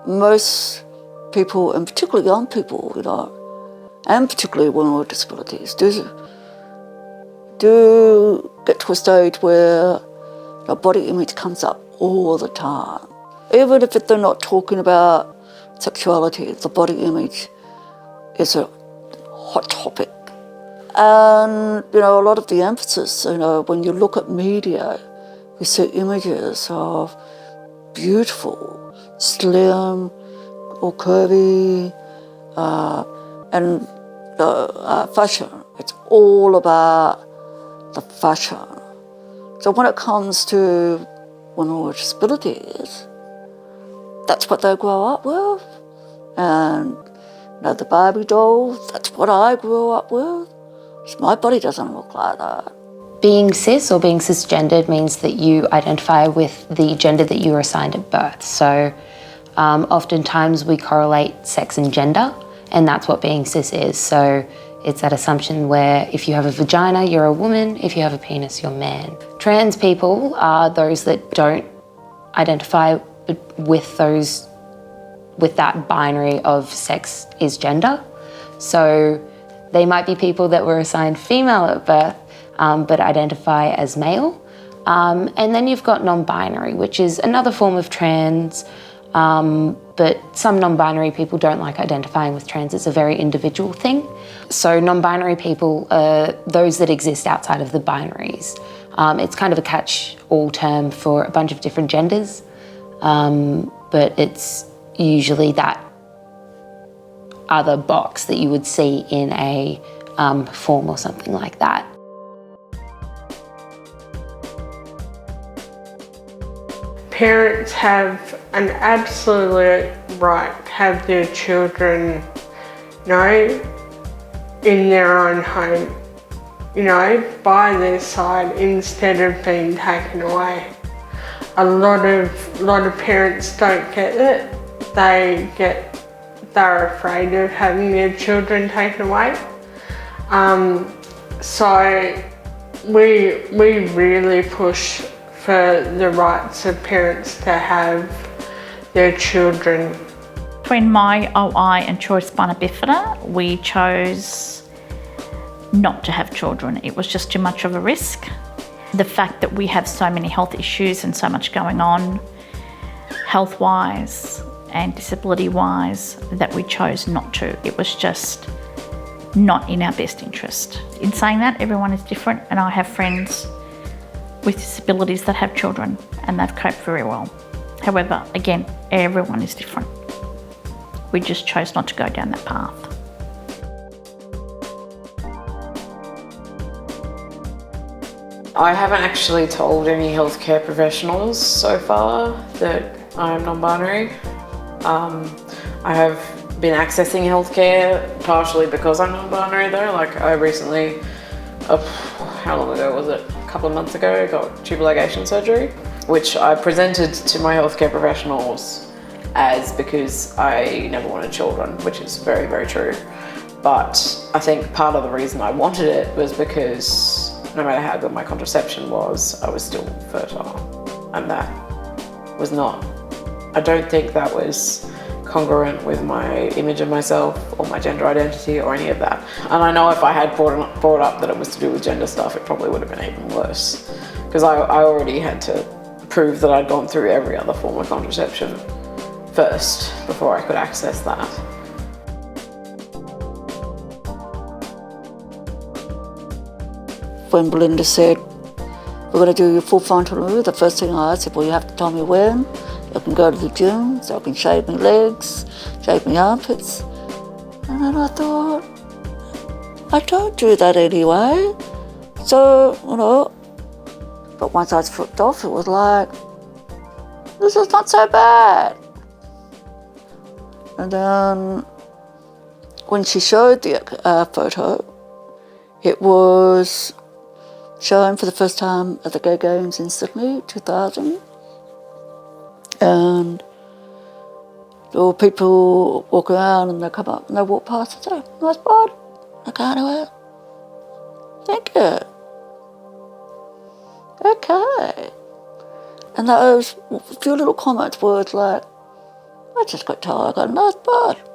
Most people, and particularly young people, and particularly women with disabilities, do get to a stage where the body image comes up all the time. Even if they're not talking about sexuality, the body image is a hot topic. And, a lot of the emphasis, when you look at media, you see images of beautiful, slim, or curvy, and fashion. It's all about the fashion. So when it comes to women with disabilities, that's what they grow up with. And the Barbie doll, that's what I grew up with. My body doesn't look like that. Being cis or being cisgendered means that you identify with the gender that you were assigned at birth. So oftentimes we correlate sex and gender, and that's what being cis is. So it's that assumption where if you have a vagina, you're a woman, if you have a penis, you're a man. Trans people are those that don't identify with that binary of sex is gender. So they might be people that were assigned female at birth, but identify as male. And then you've got non-binary, which is another form of trans, but some non-binary people don't like identifying with trans. It's a very individual thing. So non-binary people are those that exist outside of the binaries. It's kind of a catch-all term for a bunch of different genders, but it's usually that other box that you would see in a form or something like that. Parents have an absolute right to have their children, in their own home, by their side instead of being taken away. A lot of parents don't get it. They're afraid of having their children taken away. So we really push for the rights of parents to have their children. Between my OI and choice spina bifida, we chose not to have children. It was just too much of a risk. The fact that we have so many health issues and so much going on, health-wise and disability-wise, that we chose not to. It was just not in our best interest. In saying that, everyone is different, and I have friends with disabilities that have children and they've coped very well. However, again, everyone is different. We just chose not to go down that path. I haven't actually told any healthcare professionals so far that I'm non-binary. I have been accessing healthcare partially because I'm non-binary though. Like I recently, how long ago was it? A couple of months ago, got tubal ligation surgery, which I presented to my healthcare professionals as because I never wanted children, which is very, very true. But I think part of the reason I wanted it was because no matter how good my contraception was, I was still fertile. And that was not, I don't think that was congruent with my image of myself or my gender identity or any of that. And I know if I had brought up that it was to do with gender stuff, it probably would have been even worse. Because I already had to prove that I'd gone through every other form of contraception first before I could access that. When Belinda said, we're going to do your full frontal removal, the first thing I said, well, you have to tell me when. I can go to the gym, so I can shave my legs, shave my armpits. And then I thought, I don't do that anyway. So, but once I was flipped off, it was like, this is not so bad. And then when she showed the photo, it was shown for the first time at the Gay Games in Sydney, 2000. And there were people walking around and they come up and they walk past and say, nice bod. I go, anyway, thank you. Okay. And those few little comments were like, I just got told I got a nice butt.